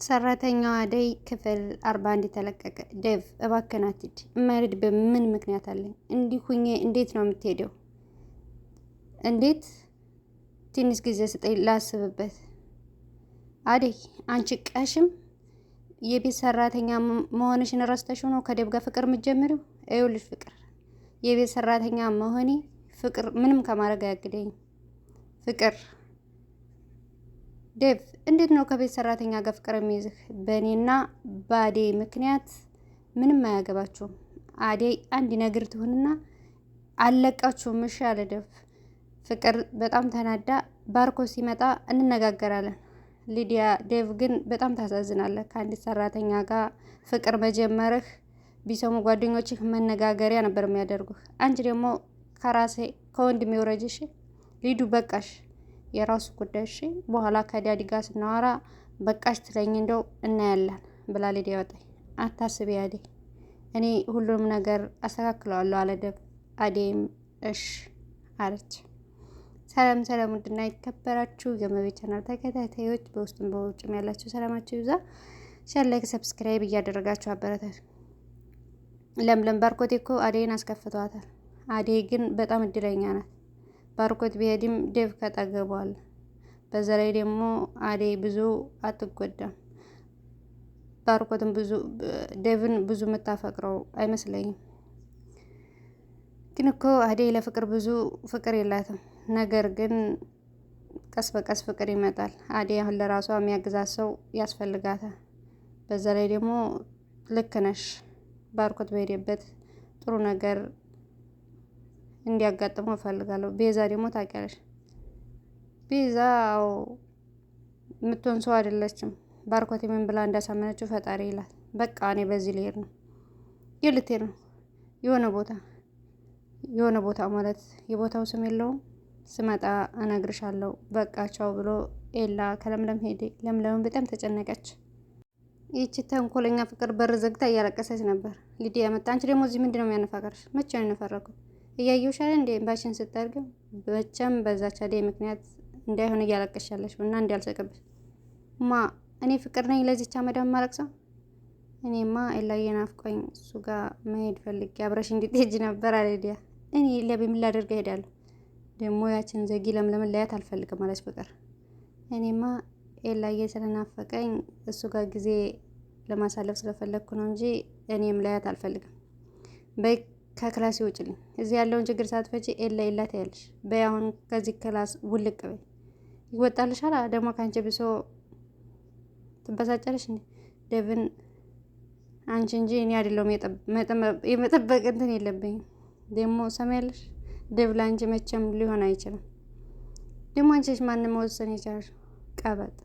ሰራተኛዋ አደይ ክፍል 41 ተለቀቀ። ዴቭ እባክህን አትሂድ። እማይሄድ በምን ምክንያት አለኝ? እንዲህ ሁኜ እንዴት ነው የምትሄደው? እንዴት? ትንሽ ጊዜ ስጠኝ ላስብበት። አደይ አንቺ ቀሽም የቤት ሰራተኛ መሆንሽን ረስተሽው ነው ከዴቭ ጋር ፍቅር የምትጀምሪው? ይኸውልሽ ፍቅር የቤት ሰራተኛ መሆኔ ፍቅር ምንም ከማድረግ አያግደኝም። ፍቅር ዴቭ እንዴት ነው ከቤት ሰራተኛ ጋር ፍቅር የሚይዝህ? በእኔና በአደይ ምክንያት ምንም አያገባችሁም። አደይ አንድ ነገር ትሆንና አለቃችሁም። እሺ አለ ዴቭ። ፍቅር በጣም ተናዳ ባርኮት ሲመጣ እንነጋገራለን። ሊዲያ ዴቭ ግን በጣም ታሳዝናለህ። ከአንዲት ሰራተኛ ጋር ፍቅር መጀመርህ ቢሰሙ ጓደኞችህ መነጋገሪያ ነበር የሚያደርጉህ። አንቺ ደግሞ ከራሴ ከወንድሜ ውረጅ። እሺ ሊዱ በቃሽ፣ የራሱ ጉዳይ። እሺ በኋላ ከዳዲ ጋር ስናወራ በቃሽ ትለኝ እንደው እናያለን ብላ ሊዲያ ወጣች። አታስቢ አደይ፣ እኔ ሁሉንም ነገር አስተካክለዋለሁ አለ ዴቭ። አደይም እሽ አለች። ሰላም ሰላም፣ ውድና የተከበራችሁ የመቤት ቻናል ተከታታዮች በውስጥም በውጭም ያላችሁ ሰላማችሁ ይብዛ። ሼር፣ ላይክ፣ ሰብስክራይብ እያደረጋችሁ አበረታቱ። ለምለም ባርኮቴ እኮ አደይን አስከፍቷታል። አደይ ግን በጣም እድለኛ ናት። ባርኮት ቢሄድም ዴቭ ከጠገቧል። በዛ ላይ ደግሞ አደይ ብዙ አትጎዳም። ባርኮትም ብዙ ዴቭን ብዙ የምታፈቅረው አይመስለኝም። ግን እኮ አደይ ለፍቅር ብዙ ፍቅር የላትም። ነገር ግን ቀስ በቀስ ፍቅር ይመጣል። አደይ አሁን ለራሷ የሚያግዛት ሰው ያስፈልጋታል። በዛ ላይ ደግሞ ልክ ነሽ፣ ባርኮት በሄደበት ጥሩ ነገር እንዲያጋጥመው እፈልጋለሁ። ቤዛ ደግሞ ታውቂያለሽ፣ ቤዛ የምትሆን ሰው አይደለችም። ባርኮት ምን ብላ እንዳሳመነችው ፈጣሪ ይላል። በቃ እኔ በዚህ ልሄድ ነው። ልትሄድ ነው? የሆነ ቦታ ማለት የቦታው ስም የለውም። ስመጣ እነግርሻለሁ። በቃ ቻው ብሎ ኤላ ከለምለም ሄደ። ለምለም በጣም ተጨነቀች። ይቺ ተንኮለኛ ፍቅር በር ዘግታ እያለቀሰች ነበር። ሊዲያ መጣ። አንቺ ደግሞ እዚህ ምንድነው የሚያነፋቀርሽ? መቼ ነው የነፈረኩት? እያየሁሽ አይደል እንዴ ባሽን ስታርገው። በቻም በዛች አደይ ምክንያት እንዳይሆን እያለቀሻለሽ እና እንዲያልሰቅብሽ እኔ ፍቅር ነኝ ለዚች አመዳም ማለቅሰው። እኔማ ኤላዬ ናፍቆኝ እሱ ጋር መሄድ ፈልጌ አብረሽ እንድትሄጂ ነበር አለ ሊዲያ። እኔ ለምን ላደርግ እሄዳለሁ? ደግሞ ያችን ዘጊ ለምለም ላያት አልፈልግም አለች ፍቅር። እኔማ ኤላዬ ስለናፈቀኝ እሱ ጋር ጊዜ ለማሳለፍ ስለፈለግኩ ነው እንጂ እኔም ላያት አልፈልግም። በይ ከክላስ ይውጭልኝ። እዚህ ያለውን ችግር ሳትፈጪ ኤላ ኤላ ትያለሽ። በይ አሁን ከዚህ ክላስ ውልቅ በይ። ይወጣልሻል። ደግሞ ካንቺ ብሶ ትበሳጨለሽ እንዴ? ዴቭን አንቺ እንጂ እኔ አይደለሁም የመጠበቅ እንትን የለብኝም። ደግሞ ሰማያለሽ፣ ዴቭ ለአንቺ መቼም ሊሆን አይችልም። ደግሞ አንቺሽ ማንም መወሰን የቻልሽ ቀበጥ።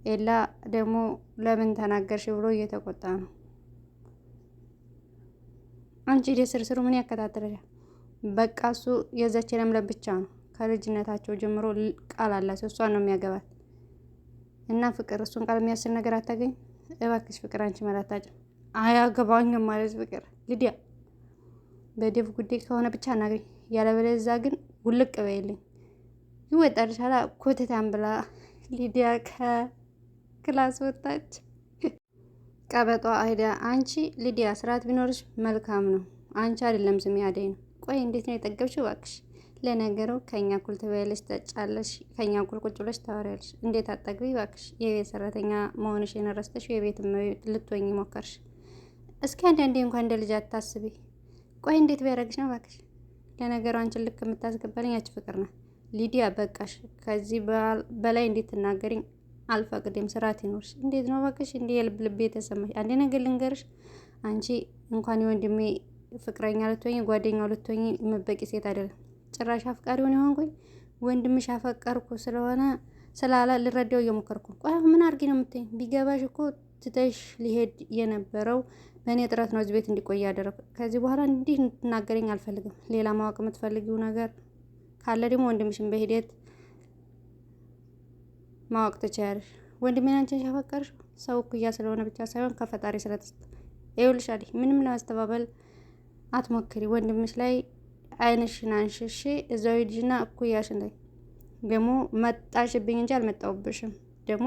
ኤላ ደግሞ ለምን ተናገርሽ ብሎ እየተቆጣ ነው። አንቺ ደስርስሩ ምን ያከታተለሻል? በቃ እሱ የዛች ለምለም ብቻ ነው። ከልጅነታቸው ጀምሮ ቃል አላቸው። እሷን ነው የሚያገባት እና ፍቅር እሱን ቃል የሚያስል ነገር አታገኝ። እባክሽ ፍቅር አንቺ መላታጭ አያገባኝም ማለት ፍቅር ሊዲያ በዴቭ ጉዳይ ከሆነ ብቻ እናገኝ፣ ያለበለዚያ ግን ውልቅ በይልኝ። ይወጣልሻላ ኮተታም ብላ ሊዲያ ከክላስ ወጣች። ቀበጧ አይዳ አንቺ ሊዲያ ስርዓት ቢኖርሽ መልካም ነው። አንቺ አይደለም ስሜ አደይ ነው። ቆይ እንዴት ነው የጠገብሽው? እባክሽ ለነገሩ ከኛ እኩል ትበያለሽ፣ ትጠጫለሽ፣ ከኛ እኩል ቁጭ ብለሽ ታወሪያለሽ። እንዴት አጠግቢ እባክሽ። የቤት ሰራተኛ መሆንሽን ረስተሽ የቤት ልትወኝ ሞከርሽ። እስኪ አንዳንዴ እንኳን እንደ ልጅ አታስቢ። ቆይ እንዴት ቢያደርግሽ ነው እባክሽ። ለነገሩ አንቺን ልክ የምታስገባልኝ ያቺ ፍቅር ናት። ሊዲያ በቃሽ። ከዚህ በላይ እንዴት ትናገሪኝ አልፈቅድም። ስርዓት ይኖርሽ። እንዴት ነው እባክሽ እንዴ የልብ ልብ የተሰማሽ? አንዴ ነገር ልንገርሽ፣ አንቺ እንኳን የወንድሜ ፍቅረኛ ልትሆኝ ጓደኛው ልትሆኝ የምትበቂ ሴት አይደለም። ጭራሽ አፍቃሪ ሆንኩኝ። ወንድምሽ አፈቀርኩ ስለሆነ ስላላ ልረዳው እየሞከርኩ። ቆይ ምን አድርጊ ነው የምትይኝ? ቢገባሽ እኮ ትተሽ ሊሄድ የነበረው በእኔ ጥረት ነው እዚህ ቤት እንዲቆይ ያደረኩ። ከዚህ በኋላ እንዲህ እንድትናገረኝ አልፈልግም። ሌላ ማወቅ የምትፈልጊው ነገር ካለ ደግሞ ወንድምሽን በሂደት ማወቅ ትችያለሽ። ወንድሜን አንቺን ያፈቀርሽ ሰው እኩያ ስለሆነ ብቻ ሳይሆን ከፈጣሪ ስለተሰጠ። ይኸውልሽ አደይ ምንም ለማስተባበል አትሞክሪ። ወንድምሽ ላይ አይንሽን አንሽሽ እዛው ሂጂና እኩያሽን ላይ ደግሞ መጣሽብኝ እንጂ አልመጣሁብሽም። ደግሞ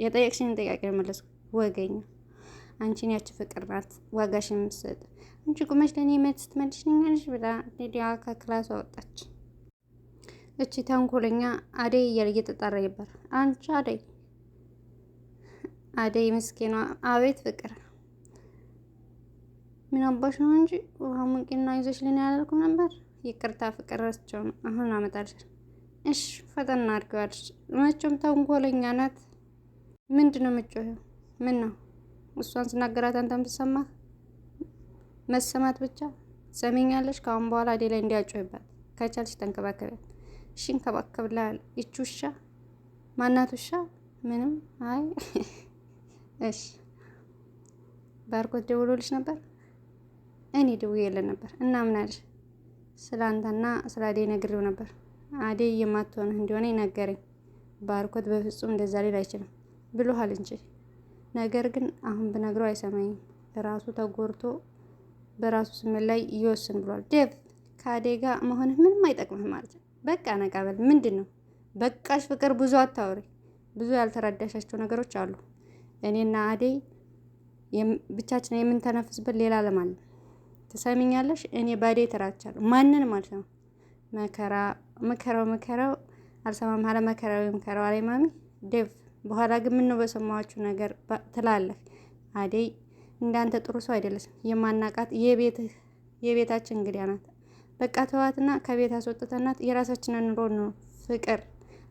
የጠየቅሽን ጥያቄ መለስ ወገኛ አንቺን ያቺ ፍቅር ናት ዋጋሽን የምትሰጥ አንቺ ቁመሽ ለእኔ መልስ ትመልሽልኛለሽ ብላ ሊዲያ ከክላሷ ወጣች። እቺ ተንኮለኛ አደይ እያለ እየተጣራ ነበር። አንቺ አደይ ምስኪኗ አቤት ፍቅር ምን አባሽ ነው እንጂ ውሃ ሙቂና ይዘሽልኝ ያላልኩም ነበር። ይቅርታ ፍቅር ረስቸው ነው አሁን አመጣልሽ። እሺ ፈጠና አድርገዋለሽ። መቼም ተንኮለኛ ናት። ምንድነው የምትጮኸው? ምን ነው እሷን ስናገራት አንተም ትሰማህ? መሰማት ብቻ ሰሚኛለሽ። ከአሁን በኋላ አደይ ላይ እንዲያጮህባት ከቻልሽ ተንከባከቢያት። እሺ እንከባከብልሃል። ይቺ ውሻ ማናት? ውሻ ምንም አይ እሺ ባርኮት ደውሎልሽ ነበር? እኔ ደውዬለት ነበር እና ምን አለሽ? ስለ አንተና ስለ አደይ ነግሬው ነበር። አደይ የማትሆንህ እንደሆነ ነገረኝ። ባርኮት በፍጹም እንደዛ ሊል አይችልም ብሎሃል እንጂ ነገር ግን አሁን ብነግረው አይሰማኝም። ራሱ ተጎርቶ በራሱ ስሜት ላይ ይወስን ብሏል። ዴቭ ከአደይ ጋር መሆንህ ምንም አይጠቅምህ ማለት ነው። በቃ ነቃበል። ምንድን ነው በቃሽ ፍቅር፣ ብዙ አታውሪ። ብዙ ያልተረዳሻቸው ነገሮች አሉ። እኔና አደይ ብቻችን የምንተነፍስበት ሌላ ዓለም አለ። ትሰሚኛለሽ? እኔ በአደይ ተራቻለሁ። ማንን ማለት ነው? መከራው አልሰማም አለ። መከራው ይምከረው አለ ማሚ። ዴቭ በኋላ ግን ምን ነው በሰማችሁ ነገር ትላለህ? አደይ እንዳንተ ጥሩ ሰው አይደለችም። የማናቃት የቤታችን እንግዲያ ናት። በቃ ተዋትና ከቤት አስወጥተናት የራሳችንን ኑሮ ነው። ፍቅር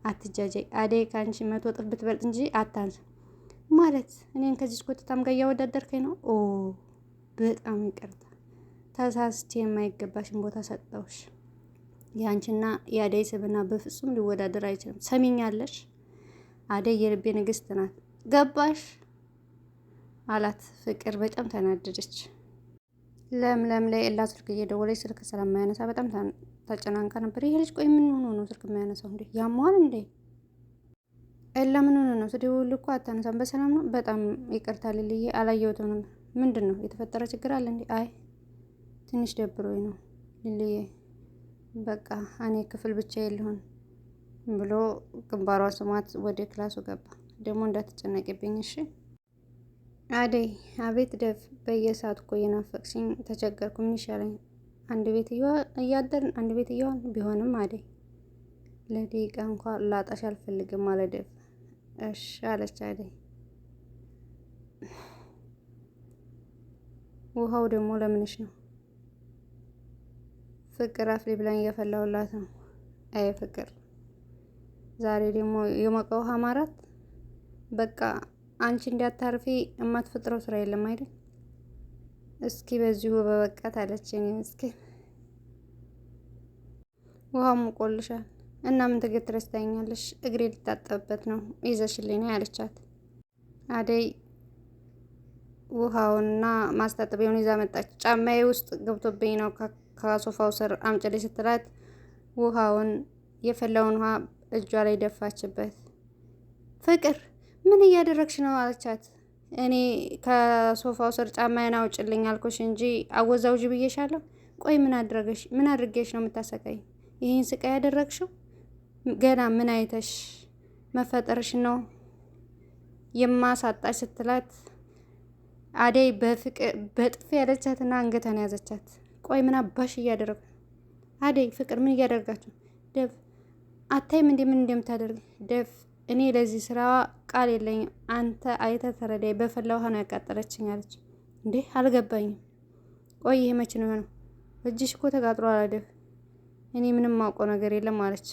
አትጃጃይ። አደይ ከአንቺ 100 እጥፍ ብትበልጥ እንጂ አታንስ። ማለት እኔን ከዚህ ኮተታም ጋር እያወዳደርከኝ ነው? ኦ በጣም ይቅርታ፣ ተሳስቼ የማይገባሽን ቦታ ሰጠውሽ። የአንቺና የአደይ ስብና በፍጹም ሊወዳደር አይችልም። ሰሚኛለሽ? አደይ የልቤ ንግስት ናት። ገባሽ አላት። ፍቅር በጣም ተናደደች። ለምለም ላይ ኤላ ስልክ እየደወለች ስልክ ስለማያነሳ በጣም ተጨናንቃ ነበር። ይሄ ልጅ ቆይ ምን ሆኖ ነው ስልክ የማያነሳው እንዴ? ያሟል እንዴ? ኤላ ምን ሆነ ነው? ስደውል እኮ አታነሳም። በሰላም ነው? በጣም ይቅርታ ልልዬ፣ አላየሁትም ነበር። ምንድን ነው የተፈጠረ ችግር አለ እንዴ? አይ ትንሽ ደብሮኝ ነው ልልዬ። በቃ እኔ ክፍል ብቻ የለሁን ብሎ ግንባሯ ስሟት ወደ ክላሱ ገባ። ደግሞ እንዳትጨነቅብኝ እሺ። አደይ አቤት ዴቭ፣ በየሰዓት እኮ እየናፈቅሽኝ ተቸገርኩ። ምን ይሻለኝ? አንድ ቤት እያደርን አንድ ቤት እየዋን ቢሆንም አደይ ለደቂቃ እንኳ ላጣሽ አልፈልግም አለ ዴቭ። እሺ አለች አደይ። ውሃው ደግሞ ለምንሽ ነው? ፍቅር አፍሊ ብላኝ እየፈላሁላት ነው። አይ ፍቅር ዛሬ ደግሞ የሞቀ ውሃ ማራት። በቃ አንቺ እንዲያታርፊ የማትፈጥረው ስራ የለም አይደል? እስኪ በዚሁ በበቃት አለች። እኔ ምስኪን ውሃው ሙቆልሻል እና ምን ትገትረሽ ታኛለሽ? እግሬ ልታጠብበት ነው ይዘሽልኝ ነው ያለቻት። አደይ ውሃውንና ማስታጠቢያውን ይዛ መጣች። ጫማዬ ውስጥ ገብቶብኝ ነው ከሶፋው ስር አምጪልኝ ስትላት ውሃውን የፈላውን ውሃ እጇ ላይ ደፋችበት። ፍቅር ምን እያደረግሽ ነው አለቻት። እኔ ከሶፋው ስር ጫማዬን አውጭልኝ አልኩሽ እንጂ አወዛውጅ ብዬሻለሁ። ቆይ ምን አድርጌሽ ነው የምታሰቃይ? ይህን ስቃይ ያደረግሽው ገና ምን አይተሽ መፈጠርሽ ነው የማሳጣሽ ስትላት አደይ በጥፊ ያለቻትና አንገቷን ያዘቻት። ቆይ ምን አባሽ እያደረግ አደይ? ፍቅር ምን እያደረጋችሁ? ዴቭ አታይም እንዴ ምን እንደምታደርግ? ዴቭ እኔ ለዚህ ስራ ቃል የለኝም። አንተ አይተህ ተረዳይ። በፈላ ውሃ ነው ያቃጠለችኝ አለች። እንዴ አልገባኝም። ቆይ ይሄ መቼ ነው የሆነው? እጅሽ እኮ ተቃጥሎ አለ ዴቭ። እኔ ምንም ማውቀው ነገር የለም አለች።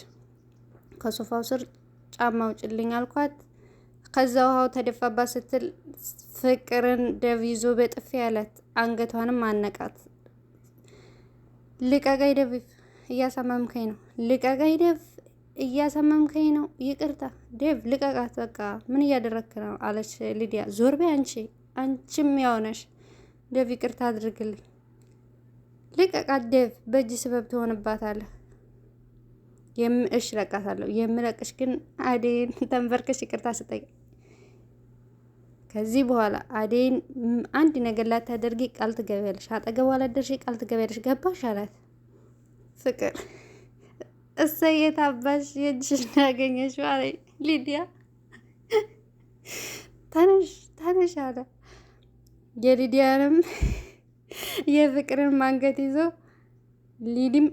ከሶፋው ስር ጫማ አውጭልኝ አልኳት። ከዛ ውሃው ተደፋባት ስትል ፍቅርን ዴቭ ይዞ በጥፊ ያላት፣ አንገቷንም አነቃት። ልቀቀኝ ዴቭ፣ እያሳመምከኝ ነው። ልቀቀኝ ዴቭ፣ እያሳመምከኝ ነው። ይቅርታ ዴቭ ልቀቃት፣ በቃ ምን እያደረክ ነው አለች ሊዲያ። ዞር በይ አንቺም ያውነሽ። ዴቭ ይቅርታ አድርግልኝ። ልቀቃት ዴቭ፣ በእጅ ስበብ ትሆንባታለህ። እሺ ለቃታለሁ። የምለቅሽ ግን አደይን ተንበርከሽ ይቅርታ ስጠይቅ። ከዚህ በኋላ አደይን አንድ ነገር ላታደርጊ ቃል ትገቢያለሽ። አጠገቧ ላደርሺ ቃል ትገቢያለሽ። ገባሽ አላት። ፍቅር እሰይ የታባሽ የእጅሽን ያገኘሽው አለኝ ሊዲያ። ተነሽ ተነሽ አለ። የሊዲያንም የፍቅርን ማንገት ይዞ ሊዲም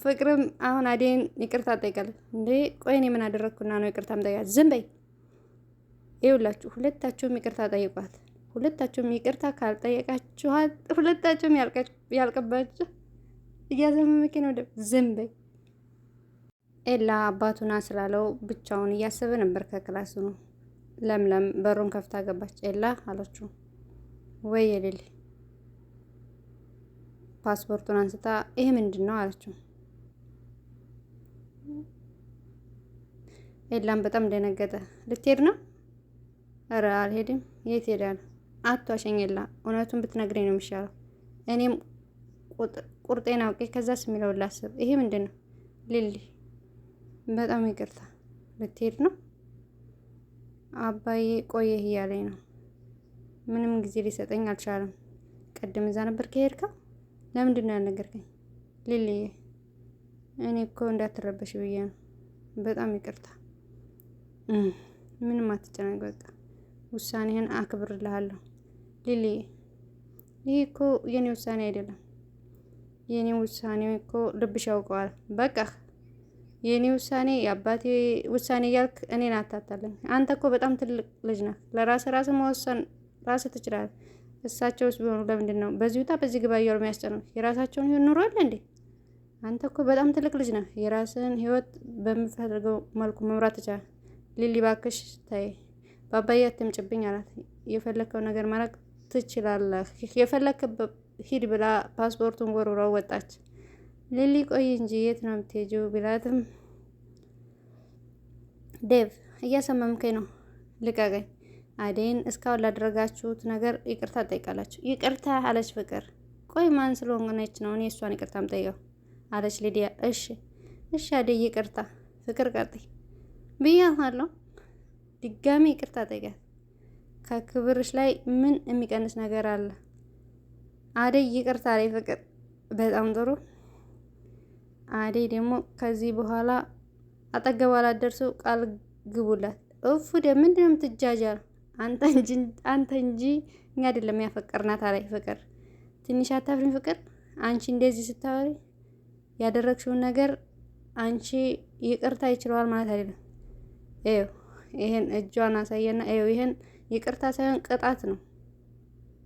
ፍቅርም አሁን አደይን ይቅርታ ጠይቃለች። እንዴ ቆይ እኔ ምን አደረግኩና ነው ይቅርታ ምጠይቃት? ዝም በይ። ይኸውላችሁ ሁለታችሁም ይቅርታ ጠይቋት። ሁለታችሁም ይቅርታ ካልጠየቃችኋት ሁለታችሁም ያልቀባችሁ እያዘመመኪ ነው። ዝም በይ። ኤላ አባቱና ስላለው ብቻውን እያሰበ ነበር። ከክላሱ ነው። ለምለም በሩን ከፍታ ገባች። ኤላ አለችው። ወይ የሌሊ ፓስፖርቱን አንስታ ይሄ ምንድን ነው አለችው። ኤላም በጣም ደነገጠ። ልትሄድ ነው? ኧረ አልሄድም። የት ሄዳለሁ? አትዋሸኝ ኤላ፣ እውነቱን ብትነግረኝ ነው የሚሻለው። እኔም ቁርጤን አውቄ ከዛስ የሚለውን ላስብ። ይሄ ምንድን ነው? ሊሊ በጣም ይቅርታ። ልትሄድ ነው? አባዬ ቆየህ እያለኝ ነው። ምንም ጊዜ ሊሰጠኝ አልቻለም። ቀደም እዛ ነበር ከሄድከው ለምንድን ነው ያልነገርከኝ? ሊሊዬ እኔ እኮ እንዳትረበሽ ብዬ ነው። በጣም ይቅርታ። ምንም አትጨነቅ፣ በቃ ውሳኔህን አክብርልሃለሁ። ሊሊዬ ይህ እኮ የኔ ውሳኔ አይደለም። የኔ ውሳኔ እኮ ልብሽ ያውቀዋል። በቃ የኔ ውሳኔ የአባቴ ውሳኔ እያልክ እኔን አታታለኝ። አንተ እኮ በጣም ትልቅ ልጅ ነህ። ለራስህ መወሰን ራስህ ትችላለህ። እሳቸውስ ቢሆኑ ለምንድን ነው በዚህ ውጣ በዚህ ግባ እያሉ የሚያስጨንቁ? የራሳቸውን ህይወት ኑሮ አለ እንዴ? አንተ እኮ በጣም ትልቅ ልጅ ነህ። የራስህን ህይወት በምፈልገው መልኩ መምራት ትችላለህ። ሊሊ ባክሽ ታይ፣ ባባዬ አትምጭብኝ አላት። የፈለከው ነገር ማድረግ ትችላለህ፣ የፈለክበት ሂድ ብላ ፓስፖርቱን ወርውራው ወጣች። ሊሊ ቆይ እንጂ የት ነው የምትሄጂው ቢላትም ዴቭ እያሰመምከኝ ነው፣ ልቀቀኝ። አደይን እስካሁን ላደረጋችሁት ነገር ይቅርታ ጠይቃላችሁ። ይቅርታ አለች ፍቅር። ቆይ ማን ስለሆነች ነው እኔ እሷን ይቅርታ ምጠይቀው አለች ሊዲያ። እሺ አደይ ይቅርታ። ፍቅር ቀጥይ ብያለሁ። ድጋሚ ይቅርታ ጠይቃት። ከክብርሽ ላይ ምን የሚቀንስ ነገር አለ? አደይ ይቅርታ ላይ ፍቅር። በጣም ጥሩ። አደይ ደግሞ ከዚህ በኋላ አጠገቧ ላትደርሱ ቃል ግቡላት። እፉ ምንድን ነው የምትጃጃል? አንተ እንጂ እኛ አይደለም ያፈቀርናት አላይ ፍቅር። ትንሽ አታፍሪም ፍቅር? አንቺ እንደዚህ ስታወሪ ያደረግሽውን ነገር አንቺ ይቅርታ ይችለዋል ማለት አይደለም። ይኸው ይሄን እጇን አሳየና፣ ይኸው ይሄን ይቅርታ ሳይሆን ቅጣት ነው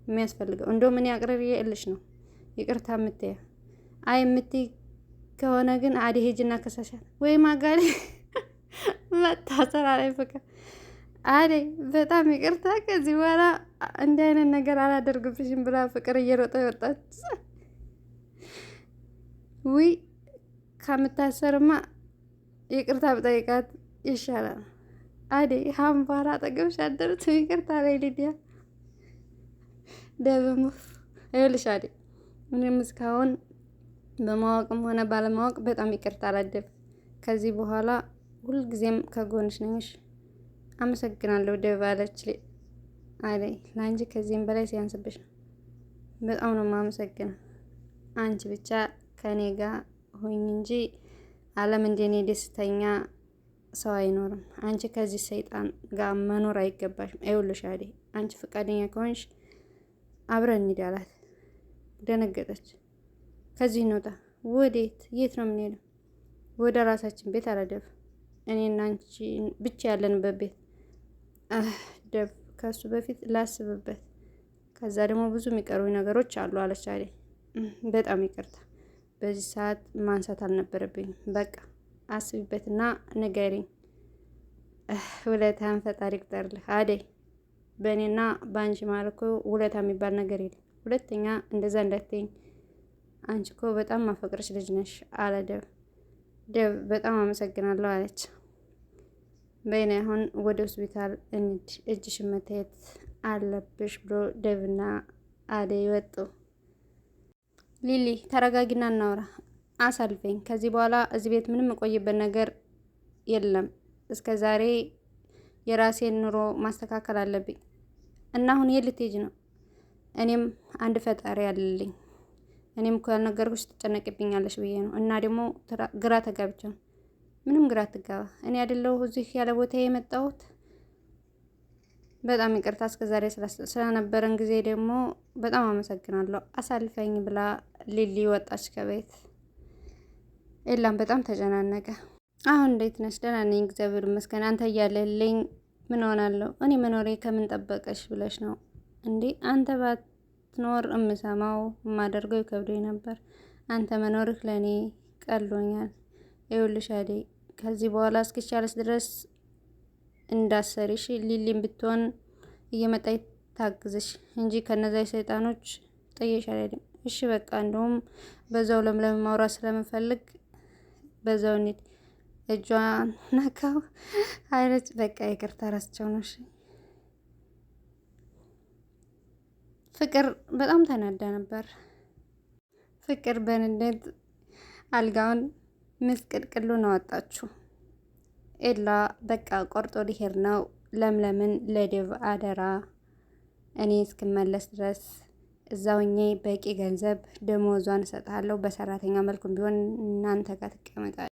የሚያስፈልገው። እንደውም እኔ አቅርቤልሽ ነው ይቅርታ የምትያ። አይ የምትይ ከሆነ ግን አደይ ሂጂና ከሳሻት ወይ ማጋሌ መታሰር አላይ ፍቅር። አደይ በጣም ይቅርታ፣ ከዚህ በኋላ እንዲህ አይነት ነገር አላደርግብሽም ብላ ፍቅር እየሮጠ ወጣች። ውይ ከምታሰርማ ይቅርታ ብጠይቃት ይሻላል። አደይ ሀምባራ አጠገብሽ አደረች። ይቅርታ ላይ ሊዲያ ደብሙ ይኸውልሽ አደይ፣ እኔም እስካሁን በማወቅም ሆነ ባለማወቅ በጣም ይቅርታ አላደብ። ከዚህ በኋላ ሁልጊዜም ከጎንሽ ነኝሽ። አመሰግናለሁ ደብ አለች አደይ። ለአንቺ ከዚህም በላይ ሲያንስብሽ ነው። በጣም ነው የማመሰግነው። አንቺ ብቻ ከእኔ ጋር ሆኝ እንጂ ዓለም እንደኔ ደስተኛ ሰው አይኖርም። አንቺ ከዚህ ሰይጣን ጋር መኖር አይገባሽም። ይኸውልሽ አደይ፣ አንቺ ፈቃደኛ ከሆንሽ አብረን እንሂድ አላት። ደነገጠች። ከዚህ እንውጣ። ወዴት? የት ነው የምንሄደው? ወደ ራሳችን ቤት አላደብ። እኔና አንቺ ብቻ ያለንበት ቤት። ደብ ከሱ በፊት ላስብበት፣ ከዛ ደግሞ ብዙ የሚቀሩ ነገሮች አሉ አለች አደይ። በጣም ይቅርታ፣ በዚህ ሰዓት ማንሳት አልነበረብኝም። በቃ አስቢበትና ንገሪኝ። ውለታን ፈጣሪ ይቅጠርልህ አደይ። በእኔና በአንቺ መሀል እኮ ውለታ የሚባል ነገር የለም። ሁለተኛ እንደዛ እንዳትይኝ። አንቺ እኮ በጣም ማፈቅረች ልጅ ነሽ አለ ደብ። ደብ በጣም አመሰግናለሁ አለች። በይኔ አሁን ወደ ሆስፒታል እንሂድ፣ እጅሽን መታየት አለብሽ ብሎ ደብና አደይ ወጡ። ሊሊ ተረጋጊና እናውራ። አሳልፈኝ። ከዚህ በኋላ እዚህ ቤት ምንም የቆይበት ነገር የለም። እስከ ዛሬ የራሴን ኑሮ ማስተካከል አለብኝ እና አሁን የት ልትሄጂ ነው? እኔም አንድ ፈጣሪ አለልኝ። እኔም እኮ ያልነገርኩሽ ትጨነቅብኛለሽ ብዬ ነው። እና ደግሞ ግራ ተጋብቼ ነው። ምንም ግራ አትጋባ። እኔ አይደለሁ እዚህ ያለ ቦታ የመጣሁት። በጣም ይቅርታ እስከዛሬ ስለነበረን ጊዜ ደግሞ በጣም አመሰግናለሁ አሳልፈኝ ብላ ሊሊ ወጣች ከቤት። ኤላም በጣም ተጨናነቀ። አሁን እንዴት ነሽ? ደህና ነኝ እግዚአብሔር ይመስገን። አንተ እያለልኝ ምን ሆናለሁ? እኔ መኖሬ ከምን ጠበቀሽ ብለሽ ነው እንዴ? አንተ ባትኖር እምሰማው የማደርገው ይከብደኝ ነበር። አንተ መኖርህ ለእኔ ቀሎኛል። ይኸውልሽ አደይ፣ ከዚህ በኋላ እስኪቻለስ ድረስ እንዳሰሪሽ ሊሊም ብትሆን እየመጣች ታግዝሽ እንጂ ከነዛ ሰይጣኖች ጠየሽ አይደለም። እሺ በቃ እንደውም በዛው ለምለም ማውራት ስለምፈልግ በዛው እንሂድ። እጇን ነካው አይነት በቃ ይቅርታ ረስቸው ነው። እሺ ፍቅር በጣም ተናዳ ነበር። ፍቅር በንዴት አልጋውን ምስቅልቅሉን አወጣችሁ። ኤላ በቃ ቆርጦ ሊሄድ ነው። ለምለምን ለዴቭ አደራ እኔ እስክመለስ ድረስ እዛውኜ በቂ ገንዘብ ደሞዟን እሰጥሃለሁ፣ በሰራተኛ መልኩም ቢሆን እናንተ ጋር ትቀመጣለች።